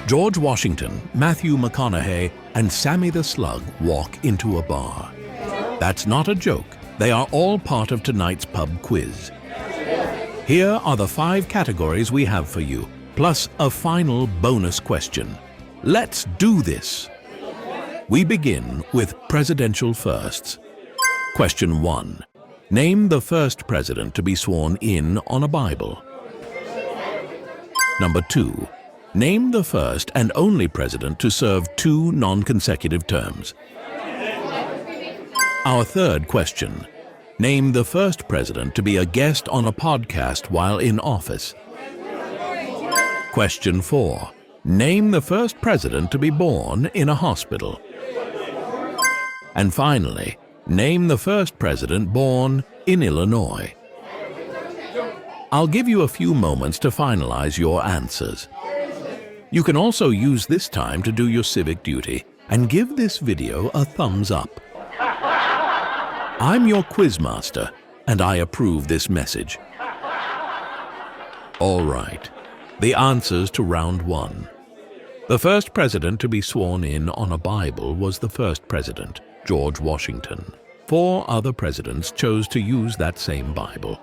George Washington, Matthew McConaughey, and Sammy the Slug walk into a bar. That's not a joke. They are all part of tonight's pub quiz. Here are the 5 categories we have for you, plus a final bonus question. Let's do this! We begin with presidential firsts. Question 1. Name the first president to be sworn in on a Bible. Number 2. Name the first and only president to serve 2 non-consecutive terms. Our third question. Name the first president to be a guest on a podcast while in office. Question 4. Name the first president to be born in a hospital. And finally, name the first president born in Illinois. I'll give you a few moments to finalize your answers. You can also use this time to do your civic duty and give this video a thumbs up. I'm your quizmaster, and I approve this message. All right, the answers to round 1. The first president to be sworn in on a Bible was the first president, George Washington. 4 other presidents chose to use that same Bible.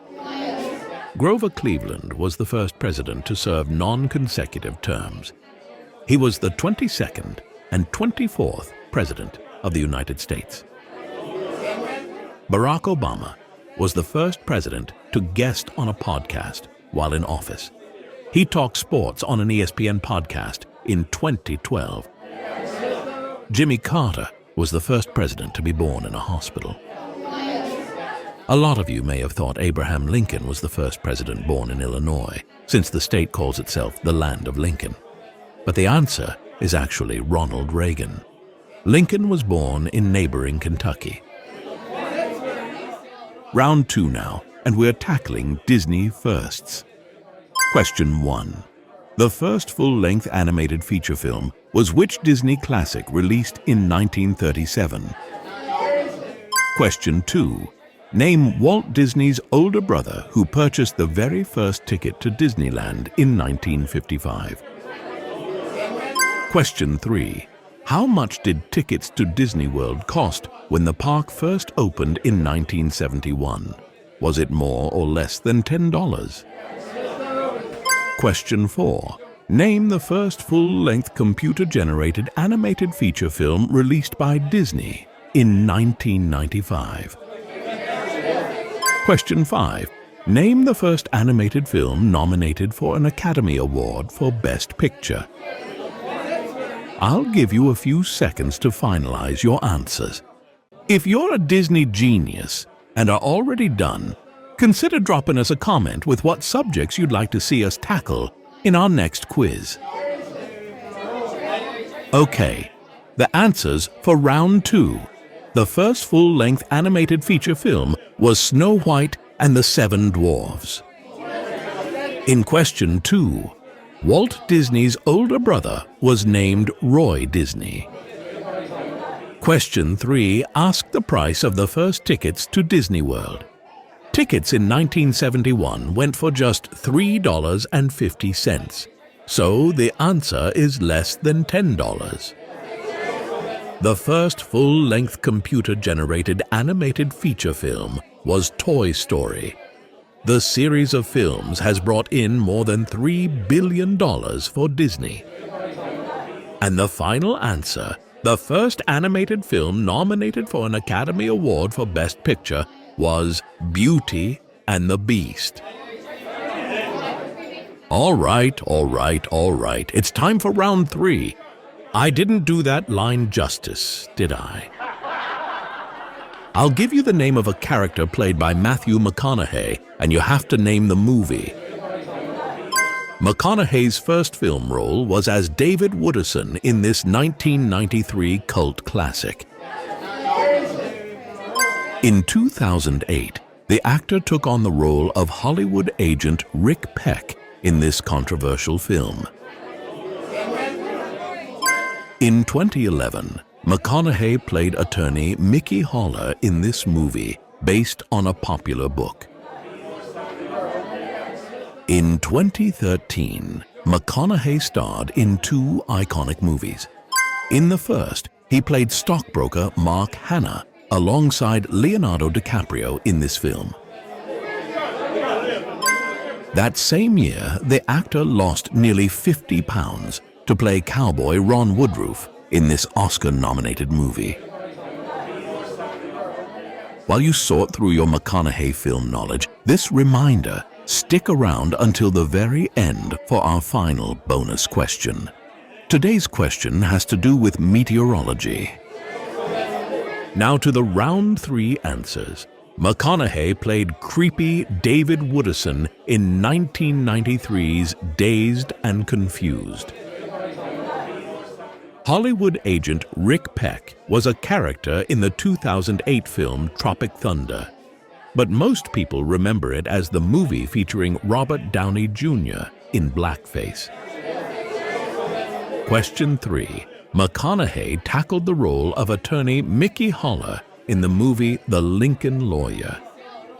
Grover Cleveland was the first president to serve non-consecutive terms. He was the 22nd and 24th president of the United States. Barack Obama was the first president to guest on a podcast while in office. He talked sports on an ESPN podcast in 2012. Jimmy Carter was the first president to be born in a hospital. A lot of you may have thought Abraham Lincoln was the first president born in Illinois, since the state calls itself the land of Lincoln. But the answer is actually Ronald Reagan. Lincoln was born in neighboring Kentucky. Round 2 now, and we're tackling Disney firsts. Question 1. The first full-length animated feature film was which Disney classic released in 1937? Question 2. Name Walt Disney's older brother who purchased the very first ticket to Disneyland in 1955. Question 3. How much did tickets to Disney World cost when the park first opened in 1971? Was it more or less than $10? Question 4. Name the first full-length computer-generated animated feature film released by Disney in 1995. Question 5. Name the first animated film nominated for an Academy Award for Best Picture. I'll give you a few seconds to finalize your answers. If you're a Disney genius and are already done, consider dropping us a comment with what subjects you'd like to see us tackle in our next quiz. Okay, the answers for round 2. The first full-length animated feature film was Snow White and the 7 Dwarfs. In question 2, Walt Disney's older brother was named Roy Disney. Question 3 asked the price of the first tickets to Disney World. Tickets in 1971 went for just $3.50, so the answer is less than $10. The first full-length computer-generated animated feature film was Toy Story. The series of films has brought in more than $3 billion for Disney. And the final answer, the first animated film nominated for an Academy Award for Best Picture was Beauty and the Beast. All right. It's time for round 3. I didn't do that line justice, did I? I'll give you the name of a character played by Matthew McConaughey, and you have to name the movie. McConaughey's first film role was as David Wooderson in this 1993 cult classic. In 2008, the actor took on the role of Hollywood agent Rick Peck in this controversial film. In 2011, McConaughey played attorney Mickey Haller in this movie, based on a popular book. In 2013, McConaughey starred in two iconic movies. In the first, he played stockbroker Mark Hanna alongside Leonardo DiCaprio in this film. That same year, the actor lost nearly 50 pounds to play cowboy Ron Woodroof in this Oscar-nominated movie. While you sort through your McConaughey film knowledge, this reminder: stick around until the very end for our final bonus question. Today's question has to do with meteorology. Now to the round 3 answers. McConaughey played creepy David Wooderson in 1993's Dazed and Confused. Hollywood agent Rick Peck was a character in the 2008 film Tropic Thunder, but most people remember it as the movie featuring Robert Downey Jr. in blackface. Question 3. McConaughey tackled the role of attorney Mickey Holler in the movie The Lincoln Lawyer.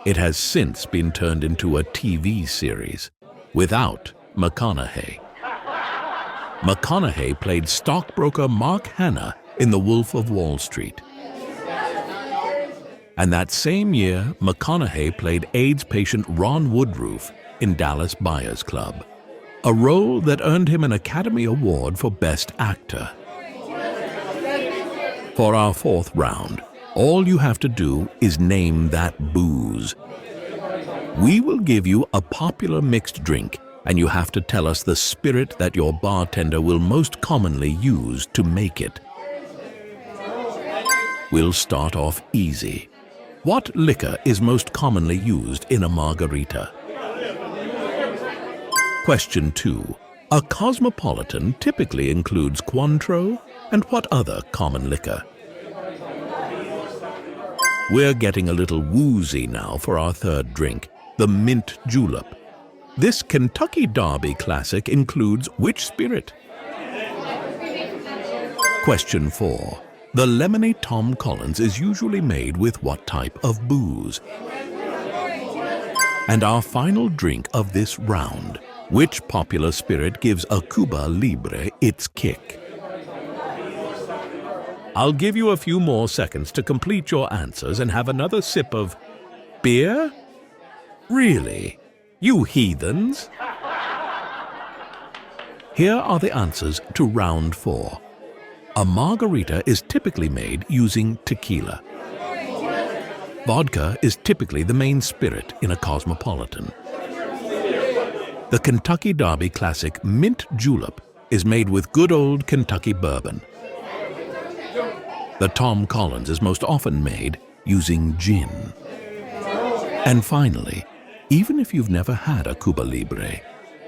It has since been turned into a TV series without McConaughey. McConaughey played stockbroker Mark Hanna in The Wolf of Wall Street. And that same year, McConaughey played AIDS patient Ron Woodroof in Dallas Buyers Club, a role that earned him an Academy Award for Best Actor. For our 4th round, all you have to do is name that booze. We will give you a popular mixed drink, and you have to tell us the spirit that your bartender will most commonly use to make it. We'll start off easy. What liquor is most commonly used in a margarita? Question 2. A cosmopolitan typically includes Cointreau and what other common liquor? We're getting a little woozy now for our 3rd drink, the mint julep. This Kentucky Derby classic includes which spirit? Question 4. The lemony Tom Collins is usually made with what type of booze? And our final drink of this round, which popular spirit gives a Cuba Libre its kick? I'll give you a few more seconds to complete your answers and have another sip of beer? Really? You heathens? Here are the answers to round 4. A margarita is typically made using tequila. Vodka is typically the main spirit in a cosmopolitan. The Kentucky Derby classic mint julep is made with good old Kentucky bourbon. The Tom Collins is most often made using gin. And finally, even if you've never had a Cuba Libre,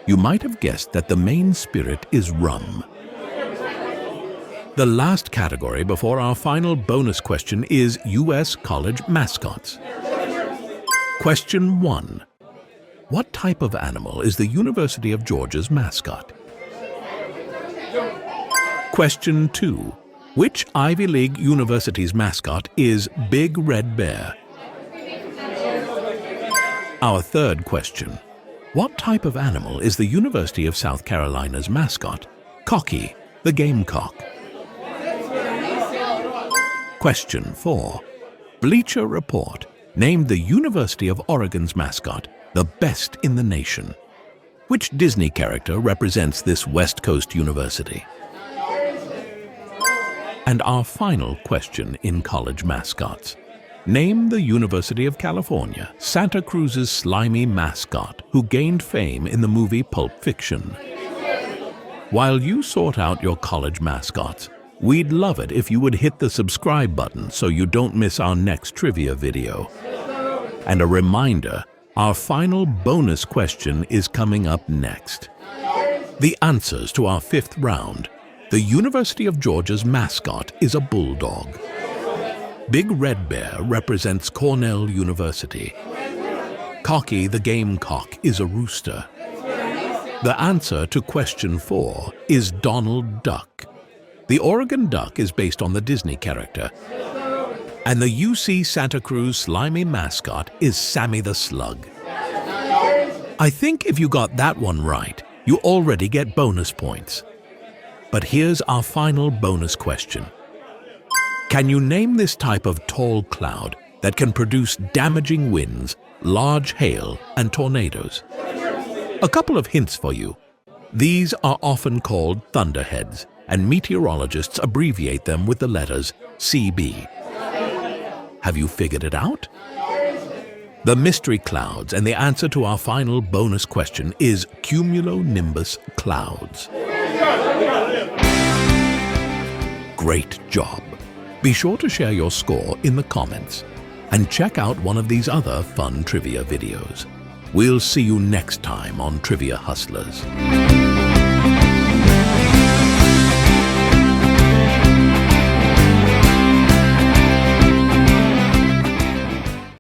you might have guessed that the main spirit is rum. The last category before our final bonus question is U.S. college mascots. Question 1. What type of animal is the University of Georgia's mascot? Question 2. Which Ivy League university's mascot is Big Red Bear? Our 3rd question. What type of animal is the University of South Carolina's mascot? Cocky, the gamecock. Question 4. Bleacher Report named the University of Oregon's mascot the best in the nation. Which Disney character represents this West Coast university? And our final question in college mascots. Name the University of California, Santa Cruz's slimy mascot who gained fame in the movie Pulp Fiction. While you sort out your college mascots, we'd love it if you would hit the subscribe button so you don't miss our next trivia video. And a reminder, our final bonus question is coming up next. The answers to our 5th round. The University of Georgia's mascot is a bulldog. Big Red Bear represents Cornell University. Cocky the gamecock is a rooster. The answer to question 4 is Donald Duck. The Oregon Duck is based on the Disney character. And the UC Santa Cruz slimy mascot is Sammy the Slug. I think if you got that one right, you already get bonus points. But here's our final bonus question. Can you name this type of tall cloud that can produce damaging winds, large hail, and tornadoes? A couple of hints for you. These are often called thunderheads, and meteorologists abbreviate them with the letters CB. Have you figured it out? The mystery clouds, and the answer to our final bonus question is cumulonimbus clouds. Great job! Be sure to share your score in the comments and check out one of these other fun trivia videos. We'll see you next time on Trivia Hustlers.